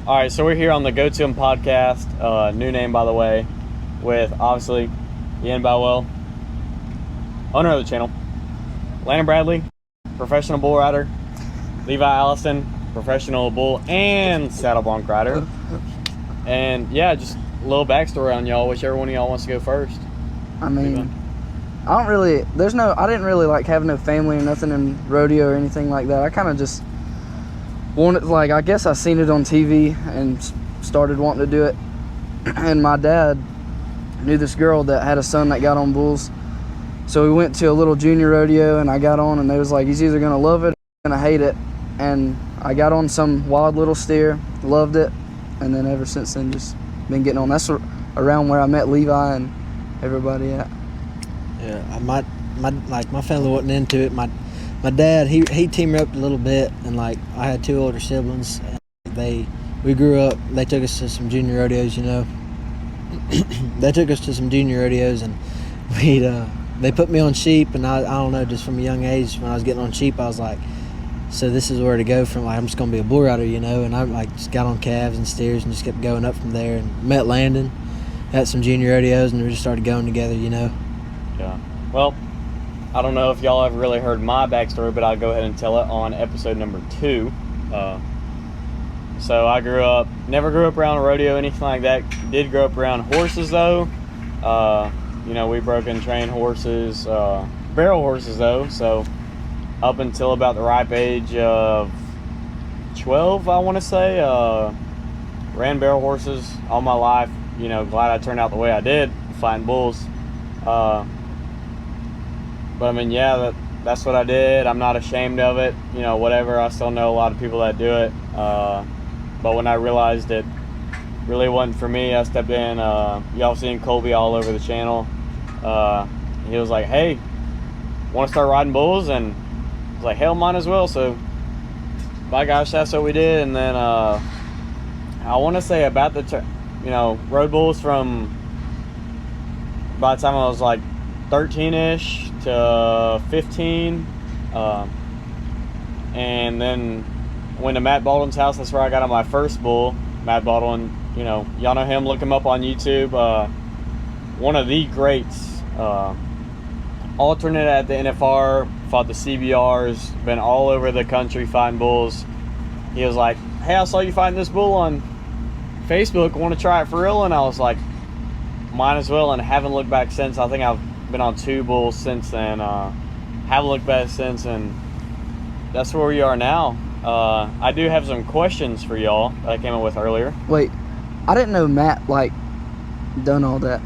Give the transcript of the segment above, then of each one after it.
All right, so we're here on the Go To 'Em podcast, new name by the way, with obviously Ian Boutwell, owner of the channel, Landyn Bradley, professional bull rider, Levi Alliston, professional bull and saddle bronc rider, and yeah, just a little backstory on y'all. Whichever one of y'all wants to go first. I mean, I didn't really like have no family or nothing in rodeo or anything like that. I kind of just wanted, like, I guess I seen it on TV and started wanting to do it. And my dad knew this girl that had a son that got on bulls. So we went to a little junior rodeo and I got on, and they was like, he's either gonna love it or gonna hate it. And I got on some wild little steer, loved it, and then ever since then just been getting on. That's around where I met Levi and everybody at. Yeah, my family wasn't into it. My dad, he teamed up a little bit, and like I had two older siblings. We grew up. They took us to some junior rodeos, you know. They took us to some junior rodeos, and they put me on sheep, and I don't know, just from a young age when I was getting on sheep, I was like, so this is where to go from. Like, I'm just gonna be a bull rider, you know. And I like just got on calves and steers and just kept going up from there, and met Landyn at some junior rodeos, and we just started going together, you know. Yeah. Well, I don't know if y'all have really heard my backstory, but I'll go ahead and tell it on episode number 2. So I never grew up around a rodeo, anything like that. Did grow up around horses though. You know, we broke and trained horses, barrel horses though. So up until about the ripe age of 12, I want to say, ran barrel horses all my life. You know, glad I turned out the way I did, fighting bulls. But I mean, yeah, that's what I did. I'm not ashamed of it. You know, whatever. I still know a lot of people that do it. But when I realized it really wasn't for me, I stepped in. Y'all seen Colby all over the channel. He was like, hey, want to start riding bulls? And I was like, hell, might as well. So, by gosh, that's what we did. And then I want to say about rode bulls from by the time I was like 13-ish to 15, and then went to Matt Baldwin's house. That's where I got on my first bull. Matt Baldwin, you know, y'all know him, look him up on YouTube. One of the greats, alternate at the NFR, fought the CBRs, been all over the country fighting bulls. He was like, hey, I saw you fighting this bull on Facebook, want to try it for real? And I was like, might as well, and haven't looked back since. I think I've been on 2 bulls since then. Haven't looked back since, and that's where we are now. I do have some questions for y'all that I came up with earlier. Wait, I didn't know Matt like done all that.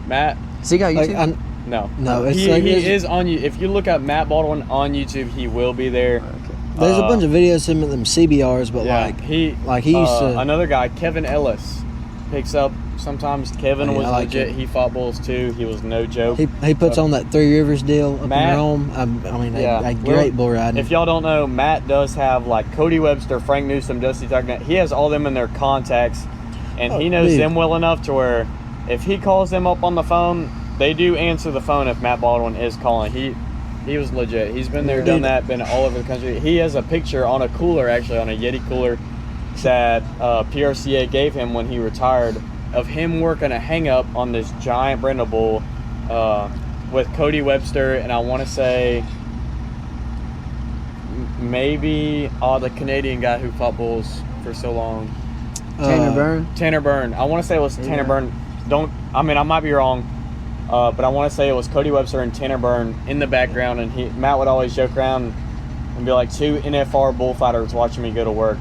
Matt? Has he got YouTube? No. He is on you. If you look up Matt Baldwin on YouTube, he will be there. Okay. There's a bunch of videos of him at them CBRs, but yeah, he used to. Another guy, Kevin Ellis, picks up sometimes. Kevin was legit. He fought bulls too. He was no joke. He puts on that 3 Rivers deal up in Rome. I mean, great bull riding. If y'all don't know, Matt does have like Cody Webster, Frank Newsom, Dusty Tucknett. He has all them in their contacts, and he knows them well enough to where if he calls them up on the phone, they do answer the phone if Matt Baldwin is calling. He was legit. He's been there, done that, been all over the country. He has a picture on a cooler, actually, on a Yeti cooler that PRCA gave him when he retired, of him working a hang-up on this giant brindle bull with Cody Webster, and I want to say maybe the Canadian guy who fought bulls for so long. Tanner Byrne. I want to say it was Tanner Byrne. I might be wrong. But I want to say it was Cody Webster and Tanner Byrne in the background, and Matt would always joke around and be like 2 NFR bullfighters watching me go to work.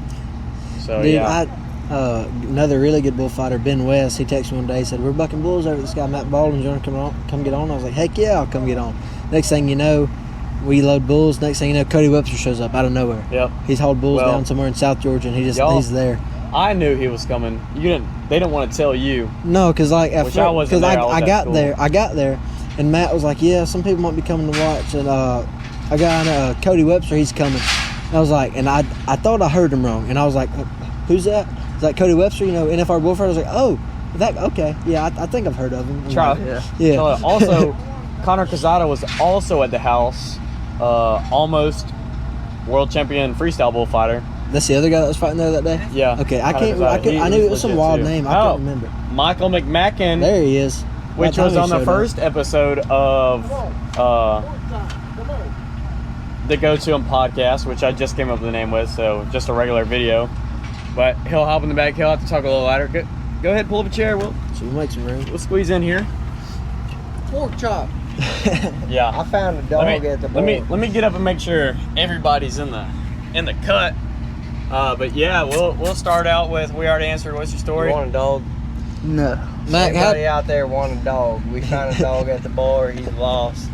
So, dude, yeah. Another really good bullfighter, Ben West, he texted me one day, he said, we're bucking bulls over this guy Matt Baldwin, you want to come get on? I was like, heck yeah, I'll come get on. Next thing you know, we load bulls. Next thing you know, Cody Webster shows up out of nowhere. Yep. He's hauled bulls down somewhere in South Georgia, and he's there. I knew he was coming. They didn't want to tell you. No, because like I got there, and Matt was like, "Yeah, some people might be coming to watch." And I got Cody Webster. He's coming. And I was like, and I thought I heard him wrong, and I was like, "Who's that?" It's like Cody Webster, you know, NFR bullfighter. I was like, "Oh, that okay? Yeah, I think I've heard of him." Yeah. Also, Connor Cazada was also at the house. Almost world champion freestyle bullfighter. That's the other guy that was fighting there that day? Yeah. Okay, I Kinda can't. decided. I knew it was some legit, wild too. name. I can't remember. Michael McMakin, There he is. which By the was time on he the showed first episode of the Go To Him podcast, which I just came up with the name with, so just a regular video. But he'll hop in the back. He'll have to talk a little louder. Go ahead, pull up a chair. So we'll make some room. We'll squeeze in here. Pork chop. Yeah. I found a dog at the bar. Let me get up and make sure everybody's in the cut. But yeah, we'll start out with, we already answered, what's your story? You want a dog? No. Mac, Anybody out there want a dog? We found a dog at the bar. He's lost.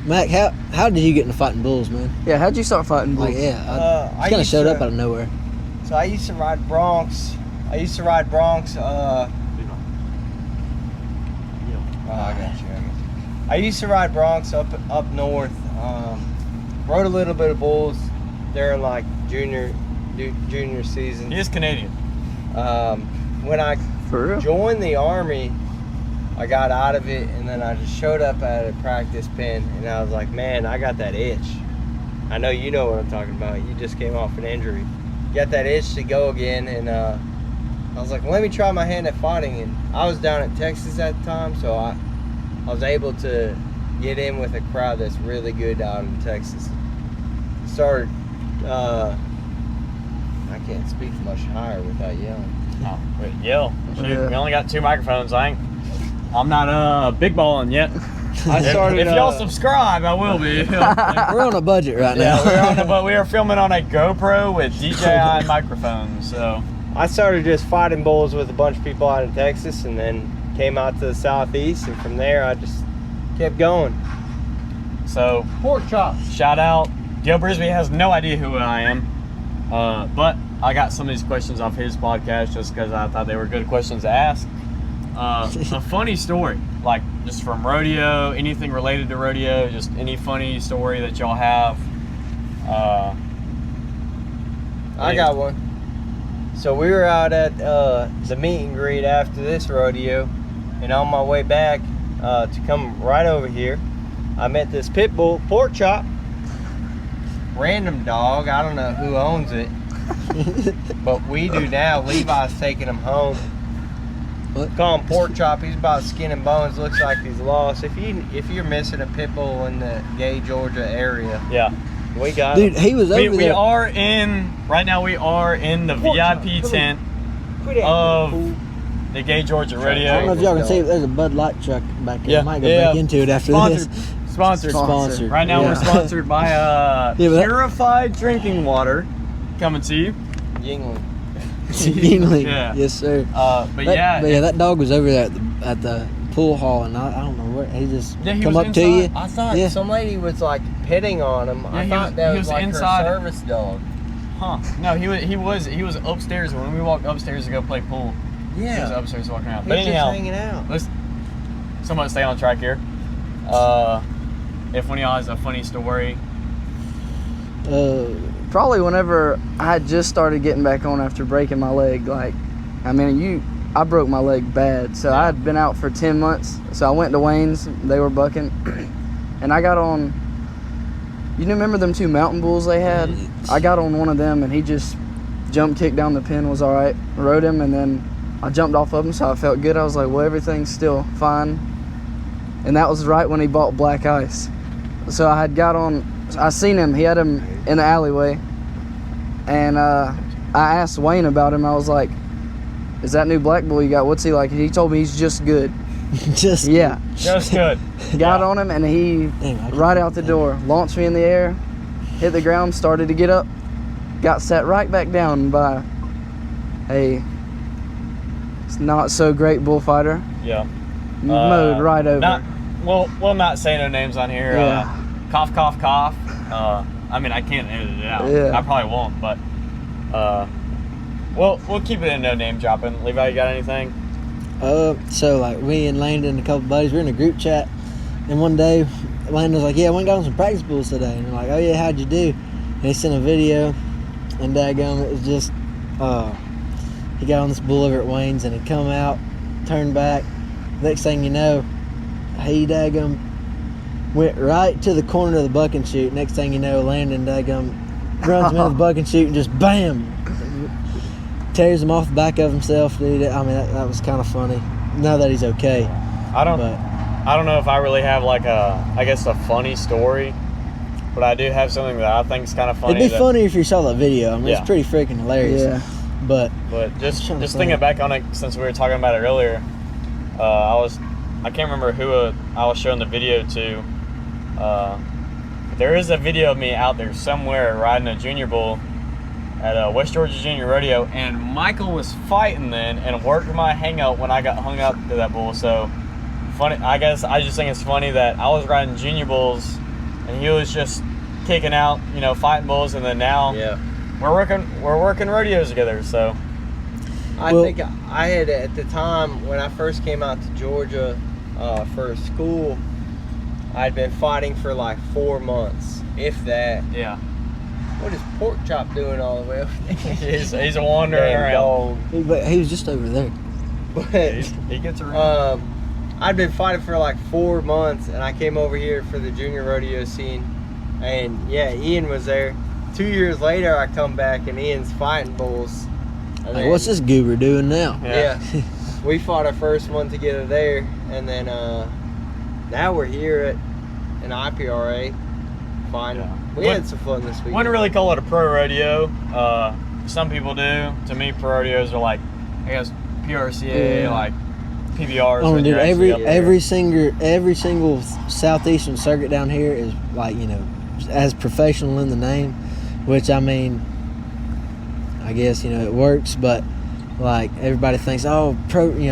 Mac, how did you get into fighting bulls, man? Yeah, how'd you start fighting bulls? Like, yeah, I kind of used showed to- up out of nowhere. So I used to ride broncs. Oh, I got you. I used to ride broncs up north. Rode a little bit of bulls during like junior season. He is Canadian. When I For real? joined the Army, I got out of it, and then I just showed up at a practice pen, and I was like, man, I got that itch. I know you know what I'm talking about. You just came off an injury. Got that itch to go again, and I was like, let me try my hand at fighting. And I was down in Texas at the time, so I was able to get in with a crowd that's really good out in Texas. Started, I can't speak much higher without yelling. Oh, wait, yell. Shoot, Yeah. we only got 2 microphones. I'm not big balling yet. I started. If y'all subscribe, I will be. We're on a budget right Yeah, now. we are filming on a GoPro with DJI microphones. So I started just fighting bulls with a bunch of people out in Texas, and then came out to the southeast, and from there I just kept going. pork chop. Shout out. Joe Brisby has no idea who I am, but I got some of these questions off his podcast just because I thought they were good questions to ask. A funny story, like just from rodeo, anything related to rodeo, just any funny story that y'all have. I got one. So we were out at the meet and greet after this rodeo, and on my way back to come right over here, I met this pit bull, pork chop, random dog. I don't know who owns it, but we do now. Levi's taking him home. What? Call him pork chop. He's about skin and bones. Looks like he's lost. If you're missing a pit bull in the Gay, Georgia area, Yeah. we got Dude, him. he was over We there. are in, right now we are in the VIP tent of the Gay Georgia I don't know Rodeo. if y'all can see, but there's a Bud Light truck back here. Yeah, I might go yeah. back into it after Sponsored. this. Sponsored. Sponsored. Right now Yeah. we're sponsored by Yeah, but that- Purified Drinking Water. Coming to you. Yingling. Yingling. Yeah. Yes, sir. But That- yeah. but yeah, that dog was over there at the pool hall, and I don't know where he just Yeah, he come was up to you. inside. I thought Yeah. some lady was like pitting on him. Yeah, I he thought was- that he was was like inside. her service dog. Huh. No, he was upstairs when we walked upstairs to go play pool. He was Yeah, upstairs walking around. he But was just anyhow, hanging out. let's somewhat stay on track here. If one of y'all has a funny story. Probably whenever I had just started getting back on after breaking my leg. Like, I mean, I broke my leg bad, so I had been out for 10 months. So I went to Wayne's. They were bucking, and I got on. You remember them 2 mountain bulls they had? I got on one of them, and he just jump kicked down the pin, was all right. Rode him, and then I jumped off of him, so I felt good. I was like, well, everything's still fine. And that was right when he bought black ice. So I had got on. I seen him. He had him in the alleyway, and I asked Wayne about him. I was like, "Is that new black bull you got? What's he like?" And he told me he's just good. just Yeah. Just good. Got on him, and he Damn, I can't- right out the door launched me in the air, hit the ground, started to get up, got sat right back down by a not so great bullfighter. Yeah. Mowed right over. We'll not say no names on here. Yeah. Cough, cough, cough. I mean, I can't edit it out. Yeah. I probably won't, but we'll keep it in no name dropping. Levi, you got anything? So like me and Landon and a couple buddies, we're in a group chat, and one day Landon was like, "Yeah, I went and got on some practice bulls today," and we're like, "Oh yeah, how'd you do?" And he sent a video, and daggum, it was just, he got on this bull over at Wayne's, and he come out, turned back. Next thing you know, he daggum went right to the corner of the buck and shoot. Next thing you know, Landon daggum runs him in the buck and shoot and just bam, tears him off the back of himself, dude. I mean, that was kind of funny. Now that he's okay. I don't know if I really have like a funny story, but I do have something that I think is kind of funny. It'd be funny if you saw that video. I mean, Yeah. it's pretty freaking hilarious. Yeah. But just thinking back on it, since we were talking about it earlier, I can't remember who I was showing the video to. There is a video of me out there somewhere riding a junior bull at West Georgia Junior Rodeo, and Michael was fighting then and worked my hangout when I got hung up to that bull. So funny, I guess I just think it's funny that I was riding junior bulls and he was just kicking out, fighting bulls, and then now we're working rodeos together. So I think I had, at the time when I first came out to Georgia for school, I'd been fighting for like 4 months, if that. yeah, What is Pork Chop doing all the way over there? he's a wandering Damn around. dog. But he was just over there. But He gets around. I'd been fighting for like 4 months, and I came over here for the junior rodeo scene, and yeah, Ian was there. 2 years later, I come back and Ian's fighting bulls. And Like, what's this goober doing now? Yeah, we fought our first one together there, and then now we're here at an IPRA. Fine. Yeah. We had some fun this week. Wouldn't really call it a pro rodeo. Some people do. To me, pro rodeos are like, I guess, PRCA, like PBRs. Oh, when dude, you're actually every up there. every single southeastern circuit down here is like, as professional in the name, which I mean, I guess it works, but like everybody thinks, oh,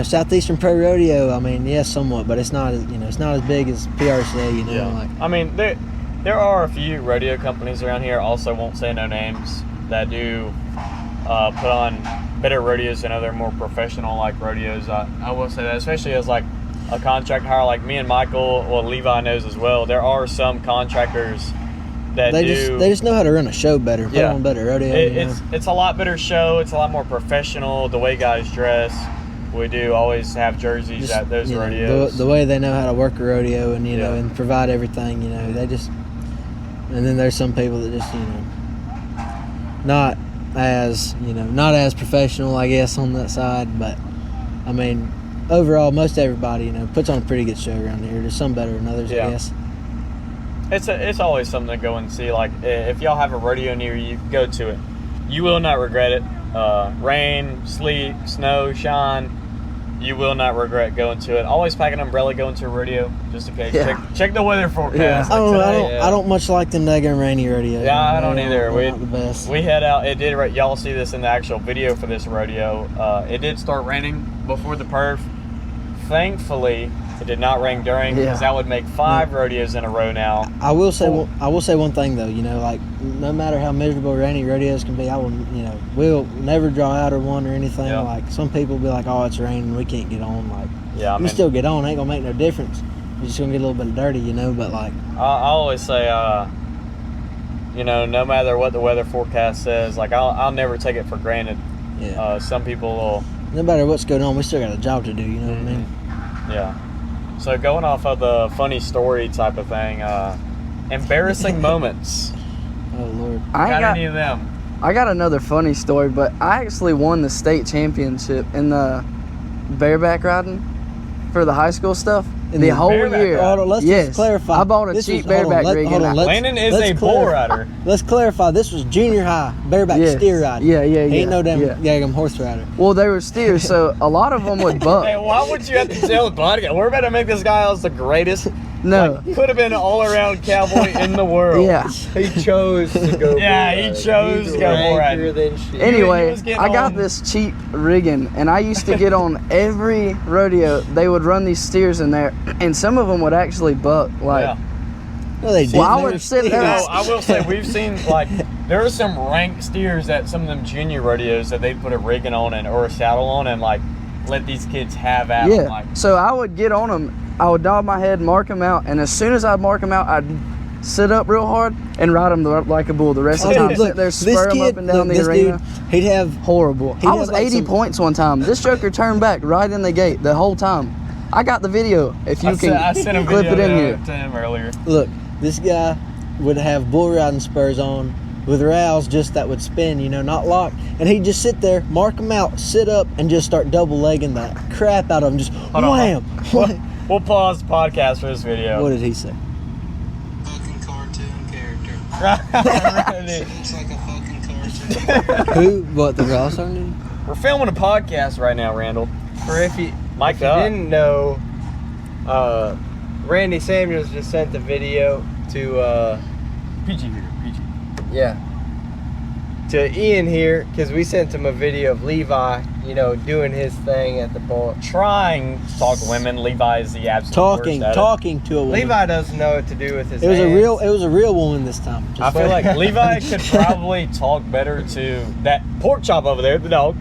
southeastern pro rodeo. I mean, yes, somewhat, but it's not as it's not as big as PRCA. Like, I mean, there are a few rodeo companies around here. Also, won't say no names, that do put on better rodeos than other more professional like rodeos. I will say that, especially as like a contract hire, like me and Michael, well, Levi knows as well. There are some contractors that they just know how to run a show better, put on better rodeo. It's a lot better show. It's a lot more professional. The way guys dress, we do always have jerseys at those rodeos. The way they know how to work a rodeo and and provide everything. They just. And then there's some people that just not as professional, I guess, on that side. But I mean, overall, most everybody puts on a pretty good show around here. There's some better than others, I guess. It's always something to go and see. Like, if y'all have a rodeo near you, go to it. You will not regret it. Rain, sleet, snow, shine, you will not regret going to it. Always pack an umbrella going to a rodeo, just in case. Yeah. Check the weather forecast. Yeah. Like I don't much like them daggone rainy rodeos. Yeah, I don't either. They're not the best. We head out. It did. Y'all see this in the actual video for this rodeo. It did start raining before the perf. Thankfully, it did not rain during, because that would make 5 rodeos in a row now. I will say one thing though. Like, no matter how miserable rainy rodeos can be, I will we'll never draw out or one or anything. Yeah. Like, some people be like, oh, it's raining, we can't get on. Like, Yeah, still get on. Ain't gonna make no difference. You're just gonna get a little bit dirty, But like, I always say, no matter what the weather forecast says, like I'll never take it for granted. yeah. Some people will. No matter what's going on, we still got a job to do. You know what I mean? Yeah. So going off of the funny story type of thing, embarrassing moments. Oh Lord. Got any of them? I got another funny story, but I actually won the state championship in the bareback riding for the high school stuff. The whole bareback year. Hold on, let's just clarify. I bought a This cheap was- hold on, bareback let- rig. hold and on, I- let's- Landyn is let's a bull rider. Let's clarify. This was junior high bareback Yes. steer riding. Yeah, yeah, He ain't no damn yeah. daggum horse rider. Well, they were steers, so a lot of them would buck. Hey, why would you have to tell the podcast? We're about to make this guy as the greatest. No. Like, could have been an all-around cowboy in the world. Yeah. He chose to go. Yeah, he chose He's to go bull ranker riding. than shit. he Anyway, was getting I got on- this cheap rigging, and I used to get on every rodeo. They would run these steers in there, and some of them would actually buck. Like, Yeah. No, they didn't. Well, I They would were sit steers. there- No, I will say we've seen, like, there are some rank steers at some of them junior rodeos that they put a rigging on or a saddle on and like let these kids have at them. yeah. Like, So I would get on them. I would nod my head, mark them out, and as soon as I'd mark them out, I'd sit up real hard and ride them like a bull. The rest of the time, Look, sit there, this spur them kid- up and down look, the this arena. dude, he'd have Horrible. He'd I have was like 80 some- points one time. This joker turned back right in the gate the whole time. I got the video. If you I sent a clip video it in here. to him earlier. Look, this guy would have bull riding spurs on with rails just that would spin, not locked. And he'd just sit there, mark them out, sit up, and just start double legging the crap out of them. Just Hold on. We'll pause the podcast for this video. What did he say? Fucking cartoon character. Looks like a fucking cartoon. Who? What, the Ross dude? We're filming a podcast right now, Randall. Or if you Mike up. didn't know, Randy Samuels just sent the video to PG here. PG. to Ian here, because we sent him a video of Levi, doing his thing at the bar. Trying to talk to women. Levi is the absolute worst at it. Talking to a woman. Levi doesn't know what to do with his It was hands. a real woman this time. I feel like Levi could probably talk better to that pork chop over there, the dog.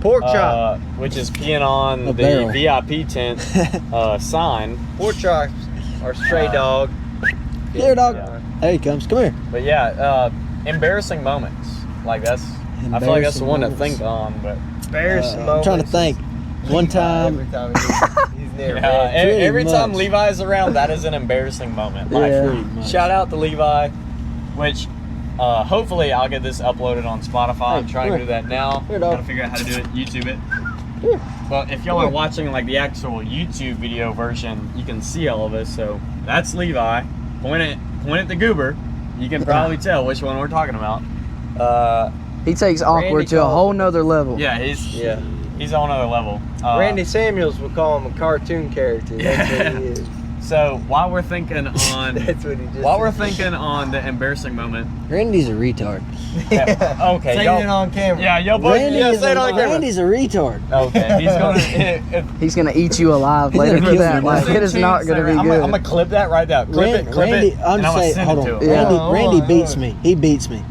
Pork chop. Which is peeing on A the barrel. VIP tent sign. Pork chops are stray dog. Here, dog. Yeah. There he comes. Come here. But yeah, embarrassing moments. Like I feel like that's the one to think on, but Embarrassing I'm moments. trying to think. One time. Every time he's near yeah, Randy. Pretty every time much. Levi's around, that is an embarrassing moment. Like, Yeah. Pretty much. shout out to Levi, which hopefully I'll get this uploaded on Spotify. I'm Hey, trying to here. do that now. Here, dog. Trying to figure out how to do it, YouTube it. Here. But if y'all are watching like the actual YouTube video version, you can see all of us. So that's Levi. Point at the goober. You can probably tell which one we're talking about. He takes awkward Randy to a called- whole nother level. Yeah, he's on another level. Randy Samuels would call him a cartoon character. That's what he is. So while we're thinking on That's what he just while we're said. thinking on the embarrassing moment. Randy's a retard. Okay, Saying y'all. it on camera. Yeah, y'all both. Randy Yeah, is say it on camera. Randy's a retard. Okay, he's gonna. He's gonna eat you alive He's later gonna for kill that. you. Like, it is not gonna be I'm good. gonna clip that right now. Clip it. Randy, I'm and just gonna saying, send hold it to on. him. Yeah. Randy Hold beats on. me. He beats me.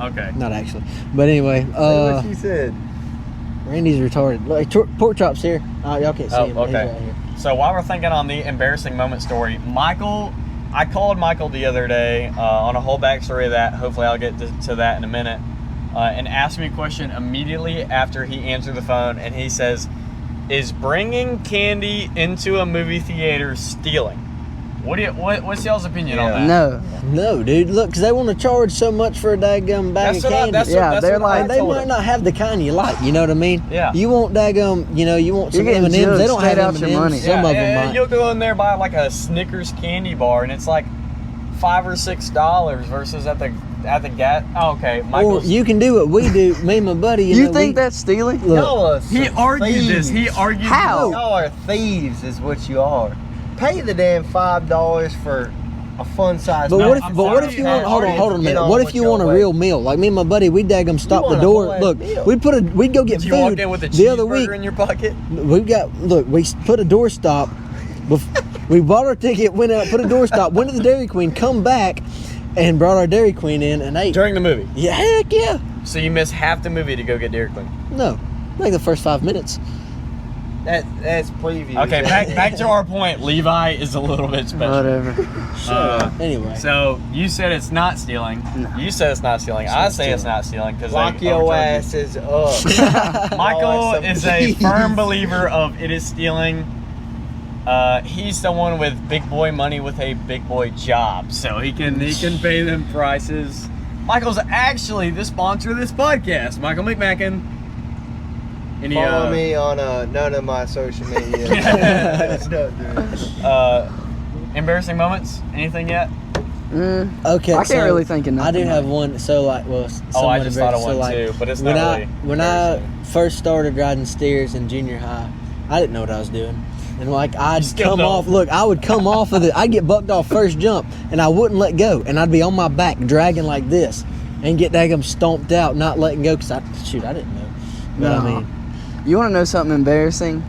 Okay. Not actually. But anyway, Say what you said. Randy's retarded. Like, pork chops here. Y'all can't see Oh, him. But okay. He's right here. So while we're thinking on the embarrassing moment story, I called Michael the other day on a whole backstory of that. Hopefully I'll get to that in a minute. And asked me a question immediately after he answered the phone, and he says, "Is bringing candy into a movie theater stealing?" What's y'all's opinion on that? No. No, dude. Look, because they want to charge so much for a daggum bag of candy. they're like- They might not have the kind you like. You know what I mean? Yeah. You want daggum. You want some You're getting M&Ms. They don't judged have straight out M&Ms. your money. Some of them might. You'll go in there buy like a Snickers candy bar, and it's like $5 or $6 versus at the gas. Oh, okay, Or Michael's. you can do what we do. Me and my buddy. You know, think we, that's stealing? Look, Y'all are He some argued thieves. this. He argued. How? Y'all are thieves, is what you are. Pay the damn $5 for a fun size. But No, what if? I'm But what sorry. if you want? Hold on a Get minute. on What if with you your want a way. real meal? Like me and my buddy, we'd daggum stop want the a door. whole ass Look, meal. we'd go get Did food. you walk in with a the other week, cheeseburger in your pocket? we put a doorstop. We bought our ticket, went out, put a doorstop, went to the Dairy Queen, come back, and brought our Dairy Queen in and ate. During the movie. Yeah, heck yeah. So you missed half the movie to go get Dairy Queen. No, like the first 5 minutes. That's preview. Okay, back to our point. Levi is a little bit special. Whatever. Anyway, So you said it's not stealing. You said it's not stealing. I say it's not stealing because Lock your asses up. Michael Y'all are some is a thieves. firm believer of it is stealing. He's someone with big boy money with a big boy job, so he can pay them prices. Michael's actually the sponsor of this podcast, Michael McMakin. Any, Follow me on none of my social media. embarrassing moments? Anything yet? okay. I can't really think of I do nothing have like- one. So like, well, Oh, I somewhat just thought of embarrassing. one So, like, too, but it's when not I really. when I embarrassing. first started riding steers in junior high, I didn't know what I was doing. And like I'd Still come don't. off. Look, I would come off of it. I'd get bucked off first jump, and I wouldn't let go, and I'd be on my back dragging like this, and get daggum stomped out, not letting go, cause I didn't know. But No. I mean, You want to know something embarrassing?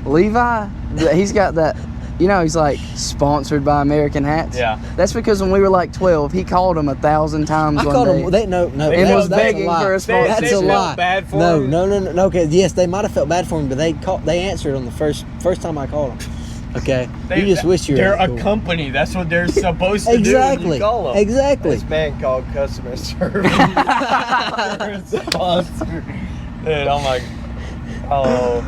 Levi, he's got that. He's like sponsored by American Hats. Yeah. That's because when we were like 12, he called him 1,000 times I one called day. them. They no. And was that's a begging lie. for a sponsor. That's They a felt lie. bad for no, him? no. Okay, yes, they might have felt bad for him, but they answered on the first time I called them. Okay, you just wish you were. They're that a cool. company. That's what they're supposed to do when Exactly. you call them. Exactly. This man called customer service. Sponsor. Dude, I'm like, oh,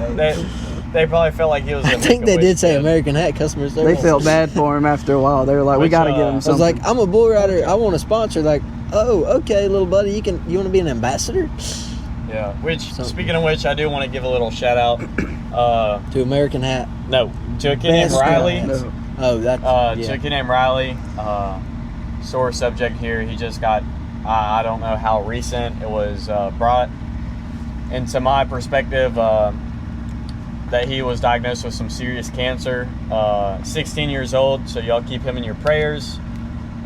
they probably felt like he was. I think they did say American Hat customer They service. felt bad for him after a while. They were like, we Which, got to give I him I was something. like, I'm a bull rider. I want a sponsor. Like, oh, okay, little buddy, you want to be an ambassador Yeah. Which, So- speaking of which, I do want to give a little shout out. to American Hat? No, to a kid named Best Riley. No. Oh, that's To a kid named Riley. Sore subject here. He just got, I don't know how recent it was brought into my perspective that he was diagnosed with some serious cancer. 16 years old, so y'all keep him in your prayers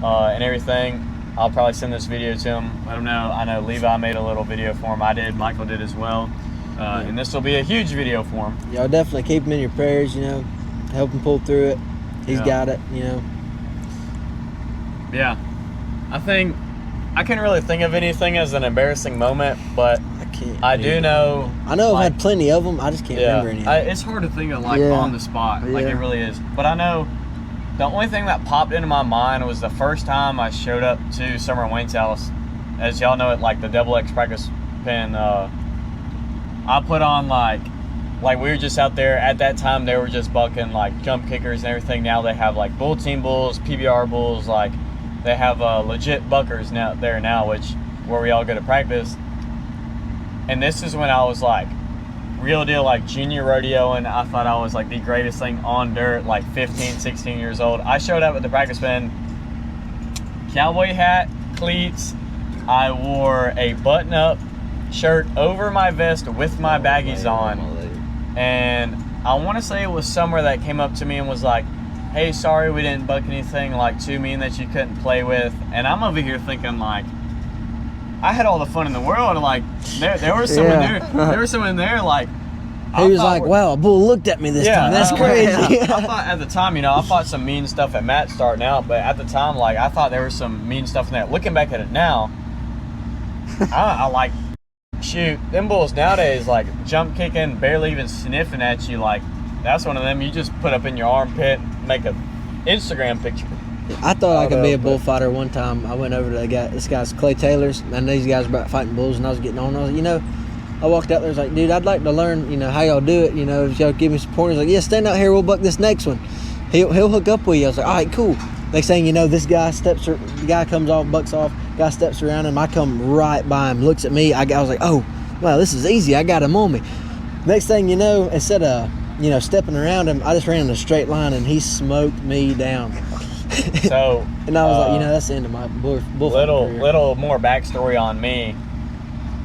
and everything. I'll probably send this video to him. Let him know. I know Levi made a little video for him. I did. Michael did as well. And this will be a huge video for him. Y'all definitely keep him in your prayers, help him pull through it. He's Yeah. got it, Yeah. I think I can't really think of anything as an embarrassing moment, but I can't. I do know. I know like, I've had plenty of them. I just can't remember any. It's hard to think of like Yeah. on the spot. Like Yeah. it really is. But I know the only thing that popped into my mind was the first time I showed up to Summer and Wayne's house. As y'all know, it like the double X practice pen. I put on like we were just out there at that time. They were just bucking like jump kickers and everything. Now they have like bull team bulls, PBR bulls. Like they have legit buckers now there now, which where we all go to practice. And this is when I was like real deal, like junior rodeo, and I thought I was like the greatest thing on dirt, like 15, 16 years old. I showed up at the practice pen, cowboy hat, cleats. I wore a button-up shirt over my vest with my baggies on. And I want to say it was Summer that came up to me and was like, hey, sorry we didn't buck anything like too mean that you couldn't play with. And I'm over here thinking like, I had all the fun in the world. Like there was someone Yeah. there was someone there like, He was like, wow, a bull looked at me this time. That's crazy. I thought at the time, I thought some mean stuff at Matt starting out, but at the time, like I thought there was some mean stuff in that. Looking back at it now, I like, shoot, them bulls nowadays, like jump kicking, barely even sniffing at you, like that's one of them you just put up in your armpit and make a Instagram picture. I thought I could be a but- bullfighter one time. I went over to this guy's Clay Taylor's, and these guys were about fighting bulls, and I was getting on. I was like, I walked out there, I was like, dude, I'd like to learn, how y'all do it, if y'all give me some pointers. Like, yeah, stand out here, we'll buck this next one. He'll hook up with you. I was like, all right, cool. Next thing you know, this guy the guy comes off, bucks off, guy steps around him, I come right by him, looks at me, I was like, oh, wow, this is easy, I got him on me. Next thing you know, instead of, stepping around him, I just ran in a straight line, and he smoked me down. So And I was like, that's the end of my bullfighting career. little more backstory on me.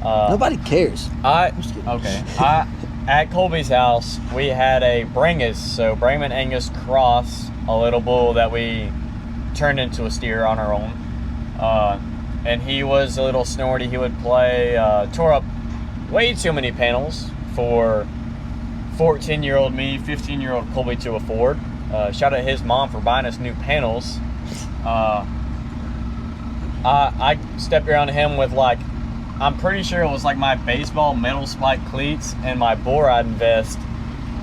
Nobody cares. At Colby's house, we had a Brangus, so Brahman Angus cross, a little bull that we turned into a steer on our own. And he was a little snorty. He would play, tore up way too many panels for 14-year-old me, 15-year-old Colby to afford. Shout out his mom for buying us new panels. I stepped around him with like, I'm pretty sure it was like my baseball metal spike cleats and my bull riding vest.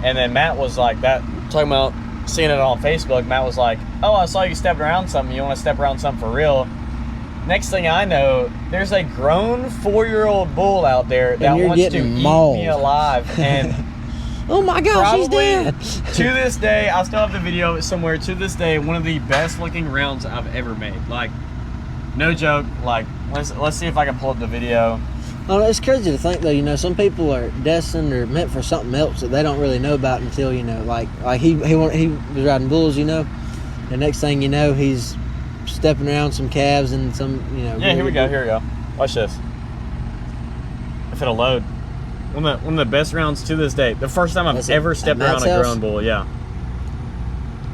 And then Matt was like that, talking about seeing it on Facebook. Matt was like, oh, I saw you stepping around something. You want to step around something for real? Next thing I know, there's a grown 4-year-old bull out there that you're wants to getting eat mauled. me alive. And Oh my gosh, he's probably dead. to this day, I still have the video of it somewhere. To this day, one of the best looking rounds I've ever made. Like, no joke. Like, let's see if I can pull up the video. Oh, it's crazy to think though. Some people are destined or meant for something else that they don't really know about until like he was riding bulls, and next thing you know, he's stepping around some calves and some Yeah, here we go. Watch this. If it'll load. One of the best rounds to this day. The first time I've ever stepped around a grown bull, yeah.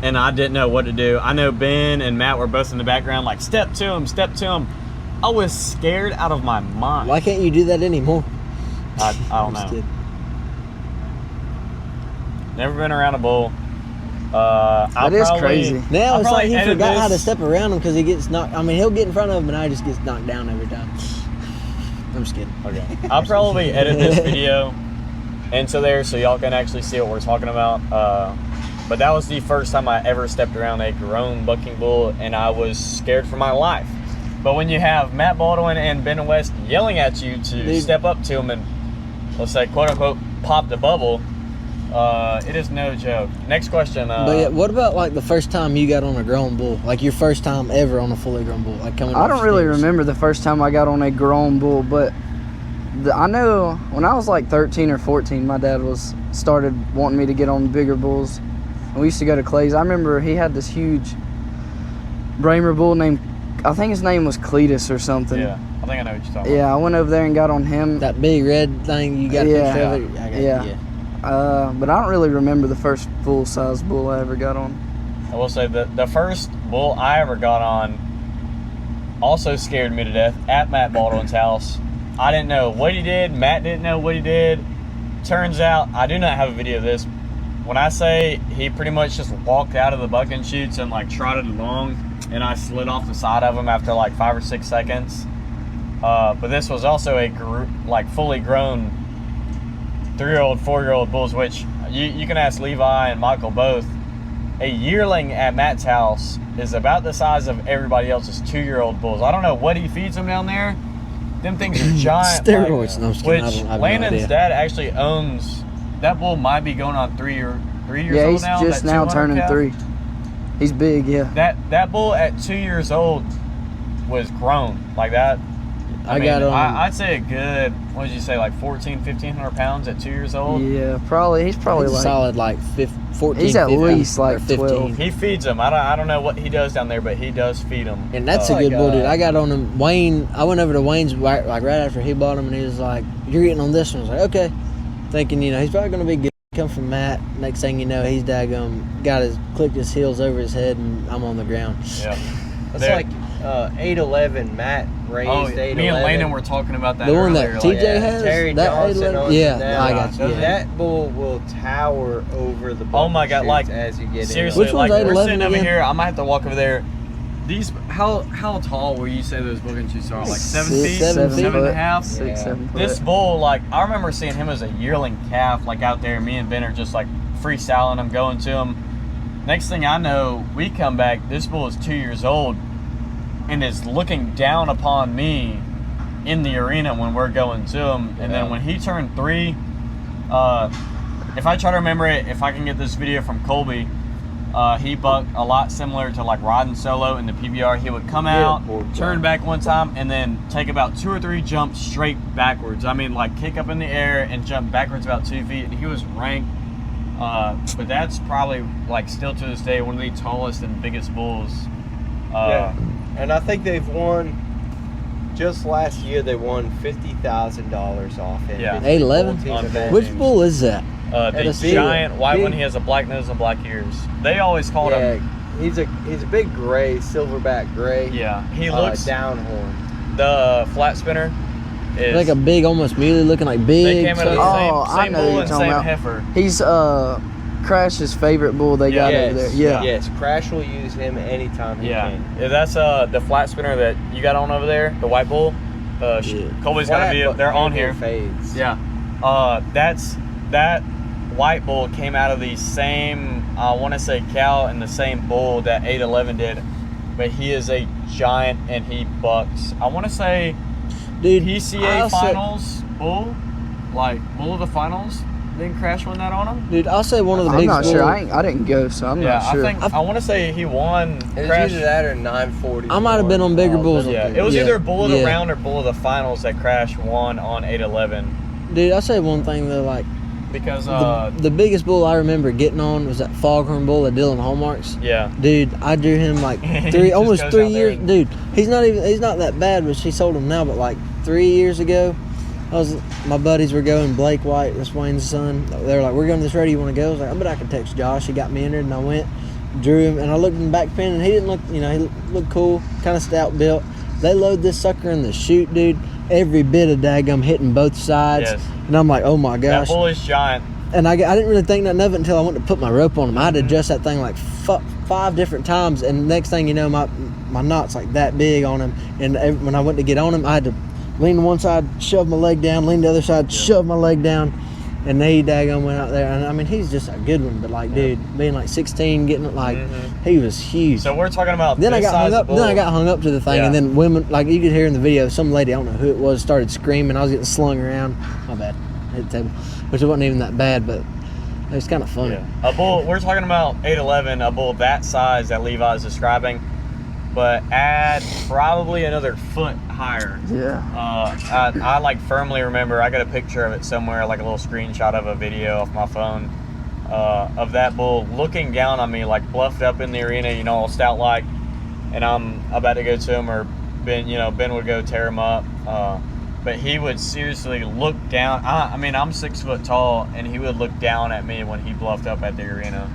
And I didn't know what to do. I know Ben and Matt were both in the background, like, step to him. I was scared out of my mind. Why can't you do that anymore? I don't Just know. kidding. Never been around a bull. That is crazy. Now I'll it's like probably he edit forgot how to this. step around him because he gets knocked. I mean, he'll get in front of him, and I just gets knocked down every time. I'm just kidding. Okay. I'll probably edit this video into there so y'all can actually see what we're talking about. But that was the first time I ever stepped around a grown bucking bull, and I was scared for my life. But when you have Matt Baldwin and Ben West yelling at you to step up to him and, let's say, quote unquote, pop the bubble, It is no joke. Next question. But yeah, what about like the first time you got on a grown bull? Like your first time ever on a fully grown bull? Like coming. I don't really remember the first time I got on a grown bull, but I know when I was like 13 or 14, my dad started wanting me to get on bigger bulls. And we used to go to Clay's. I remember he had this huge Bramer bull named, I think his name was Cletus or something. Yeah, I think I know what you're talking Yeah, I went over there and got on him. That big red thing you got a picture of it? I got Yeah. But I don't really remember the first full-size bull I ever got on. I will say that the first bull I ever got on also scared me to death at Matt Baldwin's house. I didn't know what he did. Matt didn't know what he did. Turns out, I do not have a video of this. When I say he pretty much just walked out of the bucking chutes and like trotted along, and I slid off the side of him after like 5 or 6 seconds. But this was also a fully grown 3-year-old, 4-year-old bulls, which you can ask Levi and Michael both. A yearling at Matt's house is about the size of everybody else's 2-year-old bulls. I don't know what he feeds them down there. Them things are giant. Steroids. No, I'm just kidding. Which I have Landon's no dad actually owns. That bull might be going on 3 years Yeah, old he's now. just that now 200 turning calf. 3. He's big, yeah. That bull at 2 years old was grown like that. I'd say a good, what did you say, like 1,500 pounds at 2 years old? Yeah, probably. He's probably He's like solid like 14. He's at 15, least or like 15. 12. He feeds them. I don't know what he does down there, but he does feed them. And that's a good bull, dude. I got on him. Wayne, I went over to Wayne's right after he bought him, and he was like, "You're getting on this one." I was like, "Okay," thinking he's probably gonna be good. Come from Matt. Next thing you know, he's clicked his heels over his head, and I'm on the ground. Yeah. It's like 8'11". Matt raised 8'11". Me and Landon were talking about that The one earlier. that TJ has? Terry That Johnson 8'11"? owns Yeah, that. I got you. Yeah. That bull will tower over the Oh my God, chutes like, as you get seriously, Which like one's we're 8'11" sitting over again? here. I might have to walk over there. These how tall will you say those booking chutes are? Like 7 feet, 7 feet. 7.5. 6, 7 foot. This bull, like I remember seeing him as a yearling calf, like out there. Me and Ben are just like freestyling him, going to him. Next thing I know, we come back. This bull is 2 years old and is looking down upon me in the arena when we're going to him. And then when he turned 3, if I try to remember it, if I can get this video from Colby, he bucked a lot similar to like riding solo in the PBR. He would come out, turn back one time, and then take about 2 or 3 jumps straight backwards. I mean, like kick up in the air and jump backwards about 2 feet. And he was ranked, but that's probably like still to this day one of the tallest and biggest bulls. And I think they've won. Just last year, they won $50,000 off him. Yeah. 8'11"? Which bull is that? The That's big. giant white Big. one. He has a black nose and black ears. They always called him. He's a big gray, silverback gray. Yeah, he looks. downhorn. The flat spinner is Like a big, almost muley looking like big. They came out of the Oh, I same know who bull you're and talking same about. heifer. He's Crash's favorite bull they got over there. Yeah. Yes, Crash will use him anytime he can. Yeah, that's the flat spinner that you got on over there, the white bull. Colby's got a video. They're on here. Fades. Yeah, that white bull came out of the same, I want to say, cow and the same bull that 8'11" did, but he is a giant and he bucks. I want to say, Dude, PCA finals bull, like bull of the finals. Didn't Crash win that on him? Dude, I'll say one of the I'm biggest not sure. bulls. I didn't go, so I'm not sure. I want to say he won. It was Crash. either that or 940. I might have been on bigger bulls. Yeah, it was either bull of the Yeah. round or bull of the finals that Crash won on 8'11". Dude, I'll say one thing though, like Because the biggest bull I remember getting on was that Foghorn bull at Dillon Hallmarks. yeah, Dude, I drew him like He almost just goes 3 out there years. and- Dude, he's not that bad, but she sold him now. But like 3 years ago, my buddies were going. Blake White, that's Wayne's son. They were like, "We're going to this rodeo. You want to go?" I was like, "I bet I can text Josh." He got me entered, and I went, drew him, and I looked in the back pen, and he didn't look. He looked cool, kind of stout built. They load this sucker in the chute, dude. Every bit of daggum hitting both sides, Yes. and I'm like, "Oh my that gosh!" bull is giant. And I didn't really think nothing of it until I went to put my rope on him. I had to adjust that thing like 5 different times, and next thing you know, my knot's like that big on him. And when I went to get on him, I had to lean to one side, shove my leg down, lean to the other side, shove my leg down, and he daggone went out there. And I mean, he's just a good one, but like, dude, being like 16, getting it like, he was huge. So we're talking about Then I this got hung size up. of bull. Then I got hung up to the thing, Yeah. and then women, like you could hear in the video, some lady, I don't know who it was, started screaming. I was getting slung around. My bad. I hit the table, which it wasn't even that bad, but It's kind of funny. Yeah. A bull, we're talking about 8'11", a bull that size that Levi is describing, but add probably another foot higher. Yeah. I like firmly remember, I got a picture of it somewhere, like a little screenshot of a video off my phone, of that bull looking down on me, like bluffed up in the arena, you know, all stout-like, and I'm about to go to him, or Ben would go tear him up. But he would seriously look down. I mean, I'm 6 foot tall, and he would look down at me when he bluffed up at the arena.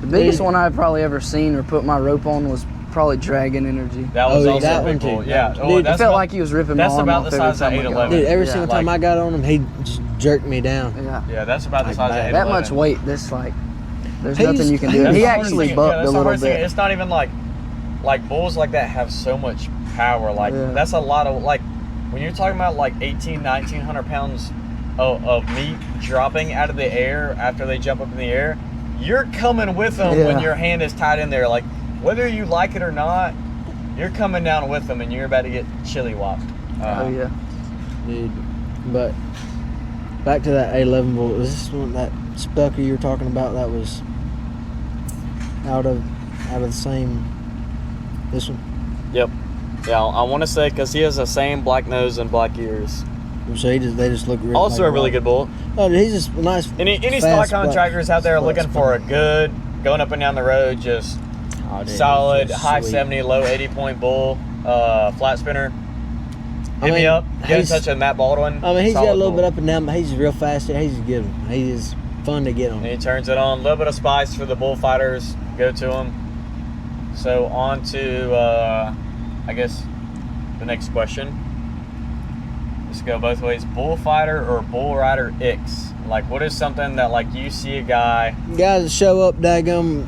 The biggest one I've probably ever seen or put my rope on was probably Dragon Energy. That was also that a big one too. bull. Yeah. Dude, It felt like he was ripping my that's arm about off the every size of time we got 8'11". on. Dude, every Yeah. single time I got on him, he just jerked me down. Yeah. Yeah, that's about the Like size of 8'11". That much weight, there's He's- nothing you can do. That's He the hardest actually thing. bucked Yeah, a that's the little hardest thing. bit. It's not even like bulls like that have so much power. Like Yeah. that's a lot of, like, when you're talking about like 1,900 pounds of meat dropping out of the air after they jump up in the air, you're coming with them when Yeah. your hand is tied in there. Like, whether you like it or not, you're coming down with them, and you're about to get chili whopped. Oh yeah. Dude, but back to that A11 bull. Was this one, that Spucker you were talking about, that was out of the same, this one? Yep. Yeah, I want to say, because he has the same black nose and black ears. So they just look really, Also a really good bull. Oh, dude, he's just a nice. Any fast stock buck. contractors out there Buck looking spot. for a good, going up and down the road, just Oh, dude, solid, he's just high sweet. 70, low 80 point bull, flat spinner, I hit me mean, up. Get in he's- touch with Matt Baldwin. I mean, he's got a Solid little bull. bit up and down, but he's real fast. He's a good one. He is fun to get on. And he turns it on. A little bit of spice for the bullfighters. Go to him. So on to, I guess, the next question. Let's go both ways. Bullfighter or bull rider icks? Like, what is something that, like, you see a guy? Guys that show up daggum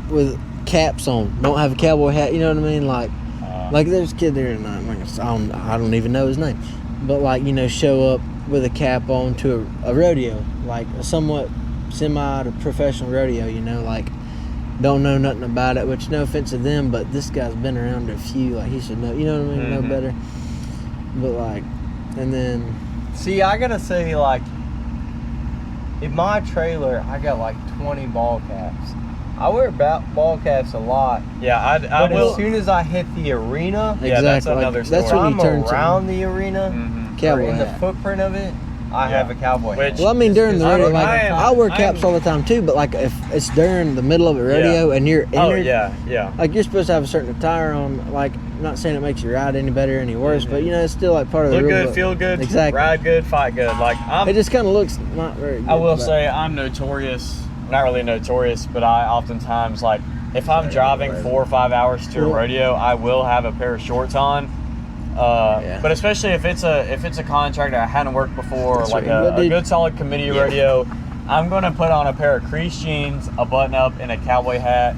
with caps on, don't have a cowboy hat. You know what I mean? Like there's a kid there tonight. I don't even know his name, but like, you know, show up with a cap on to a rodeo, like a somewhat semi to professional rodeo. You know, like don't know nothing about it. Which no offense to them, but this guy's been around a few. Like he should know. You know what I mean? Know Mhm. better. But like, and then See, I gotta say, like, in my trailer, I got like 20 ball caps. I wear ball caps a lot, Yeah, I but will. as soon as I hit the arena, Yeah, that's exactly, like, another that's story. when I'm you turn around the arena, Mhm. or cowboy in the hat. footprint of it, I Yeah. have a cowboy Which- hat. Well, I mean, during the Just 'cause rodeo, I'm- like, I wear caps all the time too, but like if it's during the middle of a rodeo and you're in Oh, there, yeah. like you're supposed to have a certain attire on. Like, I'm not saying it makes you ride any better or any worse, but you know, it's still like part of the Look rule good, book. feel good, Exactly. ride good, fight good. Like, It just kind of looks not very good. I will but- say I'm notorious, not really notorious, but I oftentimes, like, if I'm driving 4 or 5 hours to a Well- rodeo, I will have a pair of shorts on. Yeah. But especially if it's a contract I hadn't worked before, That's like right. a Dude. good solid committee rodeo, I'm gonna put on a pair of crease jeans, a button up, and a cowboy hat,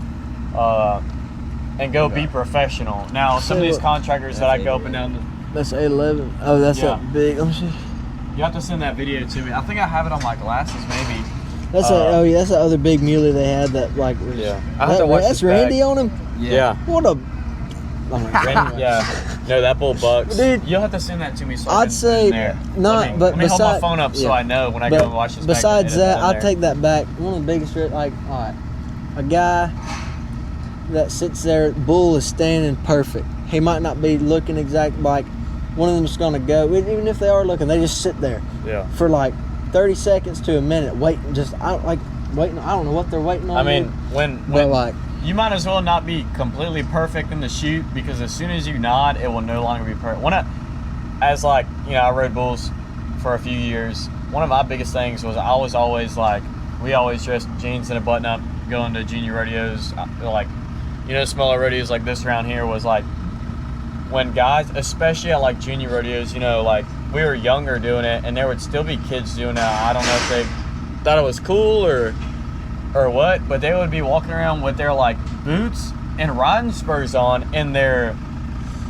and go be professional. Now, some of these contractors that I go up and down, That's 811. Oh, that's Yeah. that big. Let me see. you have to send that video to me. I think I have it on my glasses, maybe. That's oh yeah, that's the other big muley they had that like. Was, Yeah. I have to watch That's this back. Randy on him. Yeah. What a. Oh my God. Randy, yeah. No, that bull bucks. Dude, you'll have to send that to me. So I I'd can say put it in there. not, Let me, but let me hold my beside- phone up so yeah. I know when I go and watch this. Besides that, I'll I'll take that back. One of the biggest, like, all right, a guy that sits there, bull is standing perfect. He might not be looking exact, like one of them's gonna go. Even if they are looking, they just sit there Yeah. for like 30 seconds to a minute, waiting. Waiting. I don't know what they're waiting on. I mean, dude. when but like, you might as well not be completely perfect in the shoot, because as soon as you nod, it will no longer be perfect. As like, you know, I rode bulls for a few years. One of my biggest things was I was always like, we always dressed jeans and a button up, going to junior rodeos. Like, you know, smaller rodeos like this around here was like, when guys, especially at like junior rodeos, you know, like we were younger doing it, and there would still be kids doing it. I don't know if they thought it was cool or what, but they would be walking around with their like boots and riding spurs on, and their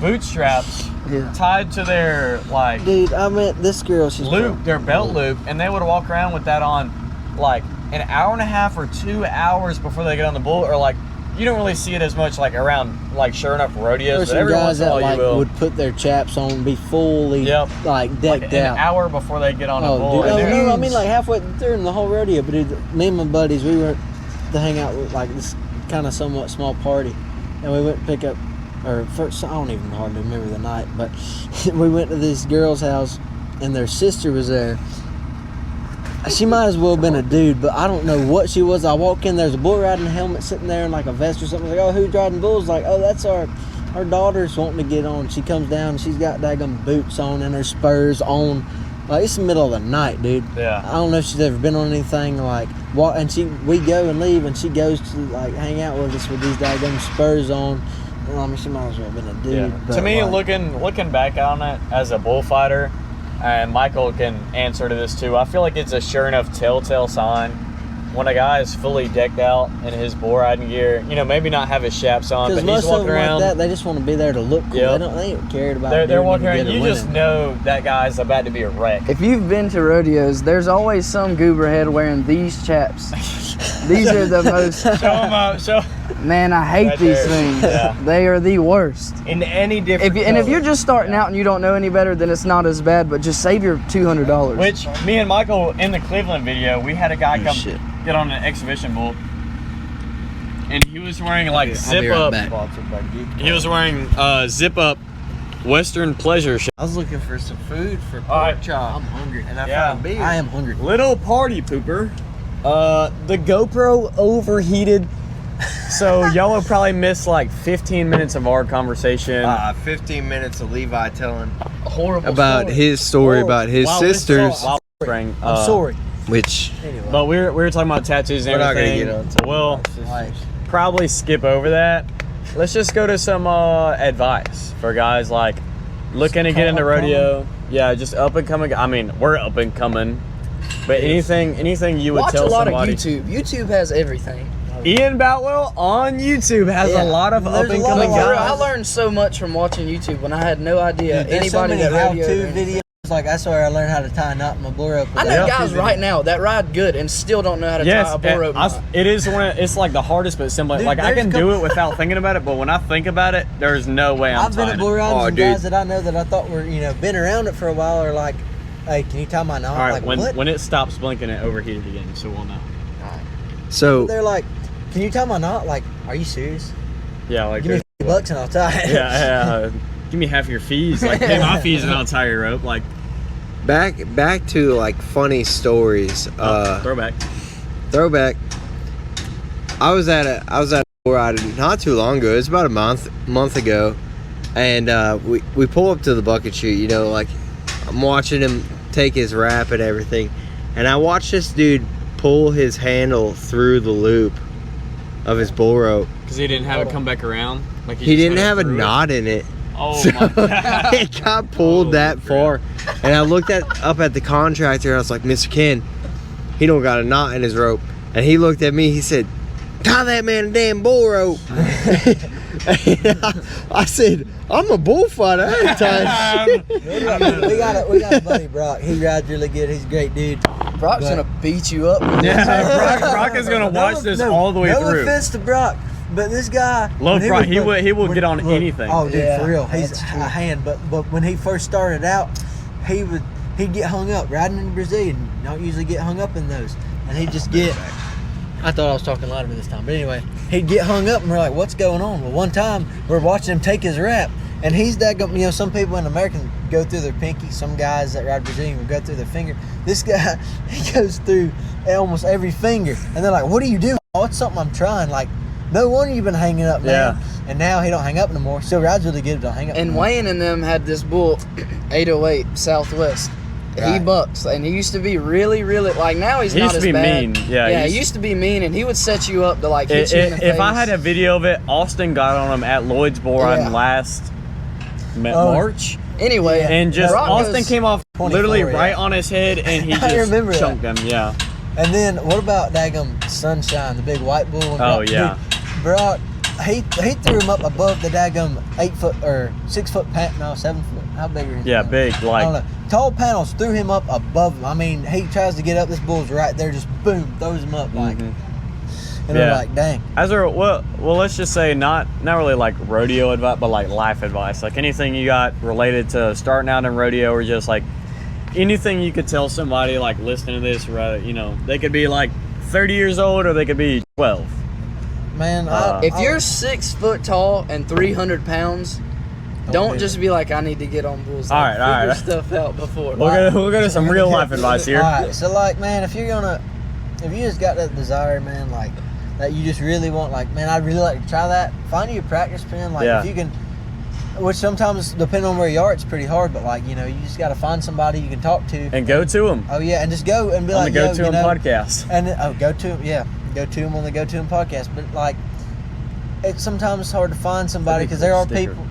bootstraps tied to their like dude, I met this girl. She's loop, their belt loop, and they would walk around with that on like an hour and a half or 2 hours before they get on the bull, or like you don't really see it as much like around like sure enough rodeos. There's But some every once guys in a that while like you will. would put their chaps on, be fully like decked An out. hour before they get on a bull. Dude, and they're- no, I mean like halfway during the whole rodeo. But dude, me and my buddies, we went to hang out with like this kind of somewhat small party, and we went to pick up, or first I don't even hardly remember the night, but we went to this girl's house, and their sister was there. She might as well have been a dude, but I don't know what she was. I walk in, there's a bull riding helmet sitting there in like a vest or something. Like, oh, who's riding bulls? Like, oh, that's our daughter's wanting to get on. She comes down, and she's got daggum boots on and her spurs on. Like, it's the middle of the night, dude. Yeah. I don't know if she's ever been on anything like what. And we go and leave, and she goes to like hang out with us with these daggum spurs on. And, I mean, she might as well have been a dude. Yeah. But To me, like, looking back on it as a bullfighter, and Michael can answer to this too, I feel like it's a sure enough telltale sign when a guy is fully decked out in his bull riding gear. You know, maybe not have his chaps on, but because most he's of walking them around. like that, they just want to be there to look cool. Yep. They ain't cared about. They're doing walking any around. good or You just winning. know that guy's about to be a wreck. If you've been to rodeos, there's always some goober head wearing these chaps. These are the most. Show him out. Show. Man, I hate Right these there. things. Yeah. They are the worst. In any different If you're color. just starting out and you don't know any better, then it's not as bad. But just save your $200. Which me and Michael in the Cleveland video, we had a guy come shit. get on an exhibition bull, and he was wearing like I'll be zip right up. back. Sponsored by Geek. He was wearing zip up Western pleasure shit. I was looking for some food for pork Alright. chop. I'm hungry. And I Yeah. found beer. I am hungry. Little party pooper. The GoPro overheated, so y'all will probably miss like 15 minutes of our conversation. 15 minutes of Levi telling horrible About his story about his While sisters, while whispering, I'm sorry. which Anyway, But we were talking about tattoos and We're not gonna everything. get onto We'll like, probably skip over that. Let's just go to some advice for guys like looking to get into rodeo. Yeah, just up and coming. I mean, we're up and coming. But anything you would Watch tell a lot somebody. of YouTube. YouTube has everything. Ian Boutwell on YouTube has Yeah. a lot of There's up a and lot coming of- For real, guys. I learned so much from watching YouTube when I had no idea there's so anybody many that how-to radioed. or anything. videos. Like that's where I learned how to tie a knot in my bull rope. I know guys right now that ride good and still don't know how to Yes, tie a bull rope. knot. it is it's like the hardest but simple. Dude, Like I there's can do it without thinking about it, but when I think about it, there's no way I'm I've been tying at bull it. riding Oh, some dude. guys that I know that I thought were been around it for a while are like, hey, can you tie my knot? All right, Like when what? when it stops blinking, it overheated again, so we'll know. so They're like, can you tie my knot? Like, are you serious? Yeah, like Give me $50 and I'll tie it. yeah, give me half your fees. Like pay my fees and I'll tie your rope. Like back to like funny stories. throwback. Throwback. I was at a bull ride not too long ago. It's about a month ago, and we pull up to the bucket chute. You know, like I'm watching him take his wrap and everything, and I watched this dude pull his handle through the loop of his bull rope. Because he didn't have it come back around. Like He just didn't kinda have a threw it. knot in it. Oh So my god. it got pulled Holy that far, and I looked up at the contractor. And I was like, "Mr. Ken, he don't got a knot in his rope." And he looked at me. He said, "Tie that man a damn bull rope." And I said, "I'm a bullfighter. I ain't tying shit." we got a buddy Brock. He rides really good. He's a great dude. Brock's But- gonna beat you up. Yeah, Brock is gonna watch this all the way no through. offense to Brock, but this guy Love when Brock. was- He will when- get on look, anything. Oh, dude, Yeah, for real, he's that's a true. hand. But when he first started out, he'd get hung up riding in Brazilian. Don't usually get hung up in those, and he'd just get. I thought I was talking louder this time, but anyway, he'd get hung up, and we're like, "What's going on?" Well, one time we're watching him take his wrap, and he's that. Some people in America go through their pinky. Some guys that ride Brazilian will go through their finger. This guy, he goes through almost every finger, and they're like, "What do you do?" "Oh, it's something I'm trying." Like, no wonder you've been hanging up, man. Yeah. And now he don't hang up no more. Still rides really good, but don't hang up. And no more. Wayne and them had this bull, 808 Southwest. He Right. bucks, and he used to be really, like now he's He not used to as be bad. mean. Yeah, he used to be mean, and he would set you up to like hit you in the face. If I had a video of it, Austin got on him at Lloyd's Bull Riding Yeah. last Oh. March, Anyway, and just Brock Austin goes- came off 24, literally yeah. right on his head, and he I just remember that. chunked him. Yeah. And then what about daggum Sunshine, the big white bull? And Oh, Brock, yeah. dude, Brock, he threw him up above the daggum 8 foot or 6 foot 7 foot. How big are his? Yeah, panels? big, I don't like know. Tall panels threw him up above him. I mean, he tries to get up. This bull's right there, just boom, throws him up like. Mhm. And they're like, dang. Well, let's just say not really like rodeo advice, but like life advice. Like anything you got related to starting out in rodeo, or just like anything you could tell somebody like listening to this, right? You know, they could be like 30 years old or they could be 12. Man, if you're 6 foot tall and 300 pounds, don't just be like, I need to get on bulls. Like, all right. Figure stuff out before. We'll go to some real life advice here. All right, so like, man, if you just got that desire, man, like that you just really want, like, man, I'd really like to try that. Find you a practice pen, like if you can. Which sometimes, depending on where you are, it's pretty hard. But like, you know, you just got to find somebody you can talk to and go to them. Oh yeah, and just go and be on like, the Go To Him podcast. And go to him, yeah, go to him on the Go To Him podcast. But like, it's sometimes hard to find somebody because there are people.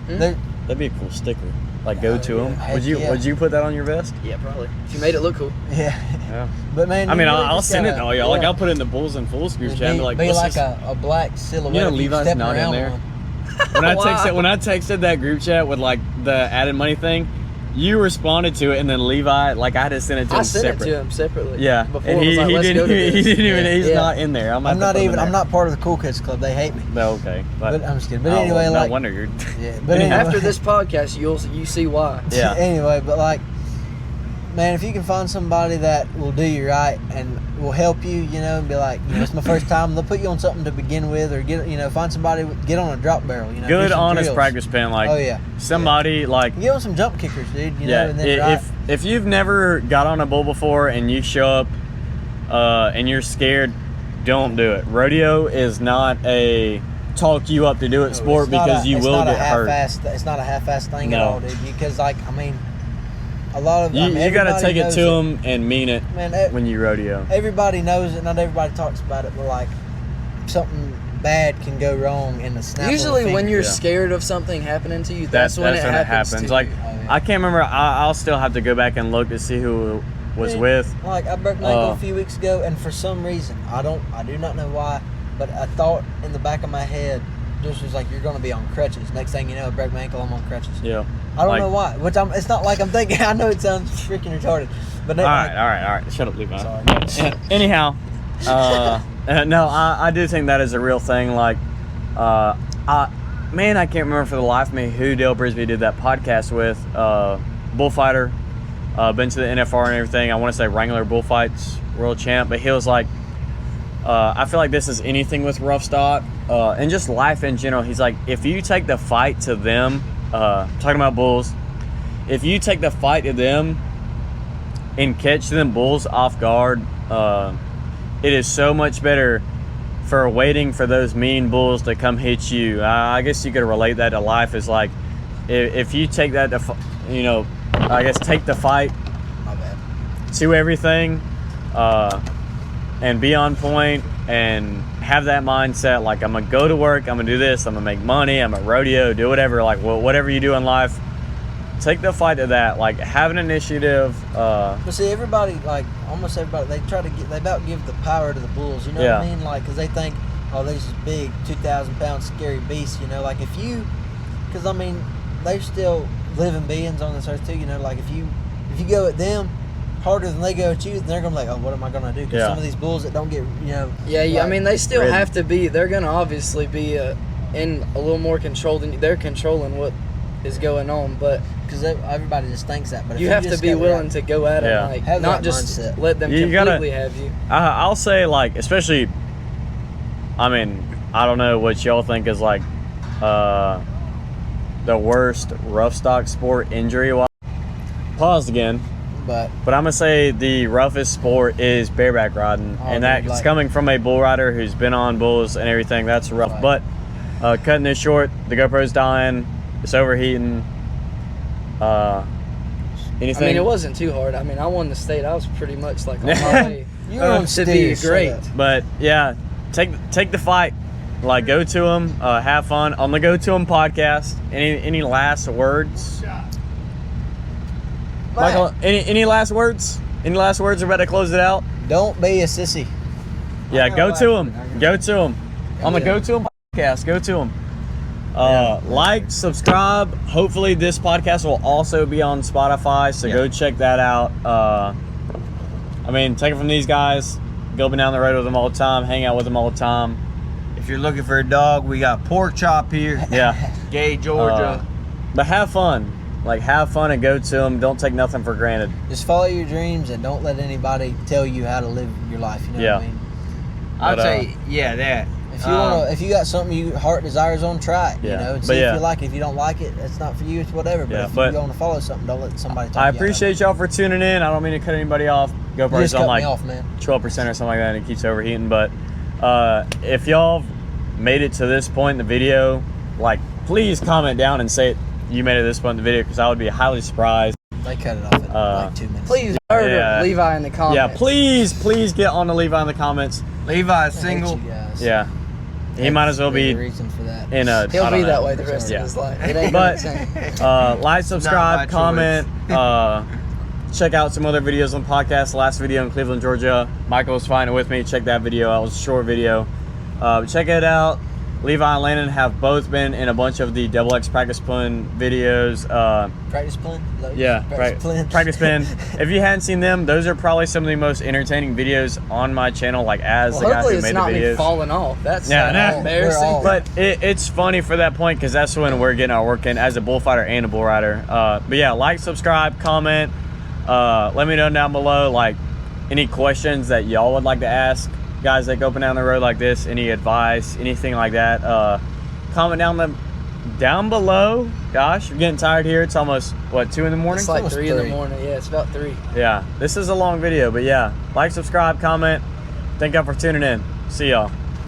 That'd be a cool sticker. Like Go To Him. Yeah. Would you put that on your vest? Yeah, probably. If you made it look cool. Yeah. But man, I mean, really I'll send it to all y'all. Like, yeah. I'll put it in the Bulls and Fools group chat. And be like, be like a black silhouette. You know, of Levi's stepping not in around there. one. When I texted that group chat with like the added money thing, you responded to it, and then Levi, like I had to send it to him separate. I sent it to him separately. Yeah, Before and he didn't even. He's not in there. I'm not part of the Cool Kids Club. They hate me. No, okay, but I'm just kidding. But anyway, no wonder you're. Yeah, but anyway. After this podcast, you see why. Yeah. Anyway, but like, man, if you can find somebody that will do you right and will help you, you know, and be like, you know, it's my first time. They'll put you on something to begin with, or find somebody, get on a drop barrel, you know. Good, honest drills. Practice pen, like. Oh yeah. Somebody like. Get on some jump kickers, dude. You know, and then if you've never got on a bull before and you show up, and you're scared, don't do it. Rodeo is not a talk you up to do it sport because you will get hurt. It's not a half-assed thing at all, dude. Because like, I mean. A lot of you got to take it to them and mean it, man, when you rodeo. Everybody knows it. Not everybody talks about it, but like something bad can go wrong in the snap. Usually, when you're scared of something happening to you, that's when it happens. Like, I can't remember. I'll still have to go back and look to see who was with. Like, I broke my ankle a few weeks ago, and for some reason, I do not know why, but I thought in the back of my head, just was like, you're going to be on crutches. Next thing you know, I broke my ankle, I'm on crutches. Yeah. I don't know why. It's not like I'm thinking. I know it sounds freaking retarded, but all right. Shut up, Levi. Sorry. Anyhow, no, I do think that is a real thing. Like, I can't remember for the life of me who Dale Brisby did that podcast with. Bullfighter, been to the NFR and everything. I want to say Wrangler Bullfights world champ, but he was like, I feel like this is anything with rough stock and just life in general. He's like, if you take the fight to them. Talking about bulls, if you take the fight to them and catch them bulls off guard, it is so much better for waiting for those mean bulls to come hit you. I guess you could relate that to life. Is like, if you take that to, I guess take the fight to everything, and be on point and have that mindset, like, I'm gonna go to work, I'm gonna do this, I'm gonna make money, I'm gonna rodeo, do whatever, like, whatever you do in life, take the fight to that, like, have an initiative. But see, everybody, like, almost everybody, they about give the power to the bulls, you know what I mean? Like, because they think, oh, these is big 2,000-pound scary beasts, you know, like, because I mean, they're still living beings on this earth too, you know, like, if you go at them harder than they go at you, then they're gonna be like, oh, what am I gonna do? Because some of these bulls that don't get, I mean, they still have to be. They're gonna obviously be in a little more control than they're controlling what is going on, but because everybody just thinks that. But you have to be willing to go at them, like, not just mindset. Let them completely have you. I'll say, like, especially, I mean, I don't know what y'all think is like the worst rough stock sport injury wise. Paused again. But I'm gonna say the roughest sport is bareback riding, and that's coming from a bull rider who's been on bulls and everything. That's rough. Right. But cutting this short, the GoPro's dying, it's overheating. Anything? I mean, it wasn't too hard. I mean, I won the state. I was pretty much like on my way to be great. But yeah, take the fight. Like, go to them, have fun on the Go To Them podcast. Any last words? Michael, any last words? Any last words? We're about to close it out. Don't be a sissy. Yeah, go to them. Go to them. On the Go To Them podcast, go to them. Like, subscribe. Hopefully this podcast will also be on Spotify, so go check that out. I mean, take it from these guys. go down the road with them all the time, hang out with them all the time. If you're looking for a dog, we got Pork Chop here. Yeah. Gay, Georgia. But have fun. Like, have fun and go to them. Don't take nothing for granted. Just follow your dreams and don't let anybody tell you how to live your life. You know what I mean? I'd But, say, yeah, that. If you if you got something your heart desires on, try it. You Yeah. know, and But see yeah. if you like it. If you don't like it, it's not for you. It's whatever. But Yeah, if but you want to follow something, don't let somebody talk I you out of appreciate y'all for tuning in. I don't mean to cut anybody off. it. GoPro's You just on cut like me off, man. 12% or something like that, and it keeps overheating. But if y'all made it to this point in the video, like, please comment down and say you made it to this point in the video, because I would be highly surprised. They cut it off in like 2 minutes. Please murder Yeah. Levi in the comments. Yeah, please get on the Levi in the comments. Levi's I hate single. you guys. Yeah, he might as well There's a be reason for that. in a. He'll I don't be that know. way the rest Yeah. of his life. It ain't But gonna change. like, subscribe, by comment. Check out some other videos on the podcast. The last video in Cleveland, Georgia. Michael was flying with me. Check that video out. It was a short video. Check it out. Levi and Landyn have both been in a bunch of the Double X practice pun videos. Practice plan? Yeah, practice pin. If you hadn't seen them, those are probably some of the most entertaining videos on my channel. Like, as Well, the guy hopefully who it's made not the me videos. falling off. That's Yeah, nah. embarrassing. We're all- But it's funny for that point, because that's when we're getting our work in as a bullfighter and a bull rider. But yeah, like, subscribe, comment. Let me know down below, like, any questions that y'all would like to ask guys that go up and down the road like this. Any advice, anything like that. Comment down below. Gosh, we're getting tired here. It's almost, what, 2 in the morning? It's like almost 3 in the 3. morning. Yeah, it's about 3. Yeah, this is a long video, but yeah, like, subscribe, comment. Thank y'all for tuning in. See y'all.